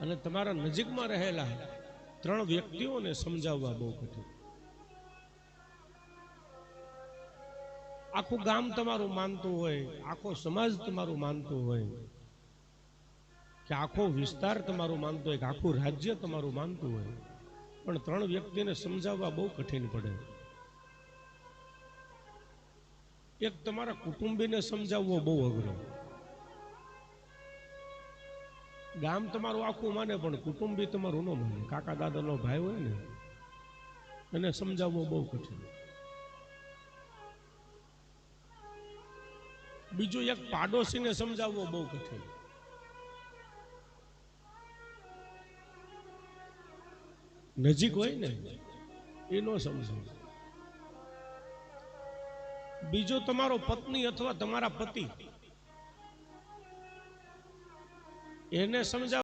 અને તમારા નજીકમાં રહેલા 3 વ્યક્તિઓને સમજાવવા બહુ કઠિન. આખું ગામ તમારું માનતું હોય, આખો સમાજ તમારું માનતું હોય, કે આખો વિસ્તાર તમારું માનતો હોય, કે આખું રાજ્ય તમારું માનતું હોય, પણ 3 વ્યક્તિને સમજાવવા બહુ કઠિન પડે. એક તમારા કુટુંબીને સમજાવવો બહુ અઘરો. ગામ તમારું આખું માને પણ કુટુંબી તમારું ન માને. કાકા દાદાનો ભાઈ હોય ને એને સમજાવવો બહુ કઠિન. બીજું એક પાડોશીને સમજાવવો બહુ કઠિન. નજીક હોય ને એ ન સમજાવે. બીજો તમારો પત્ની અથવા તમારા પતિ, એને સમજાવ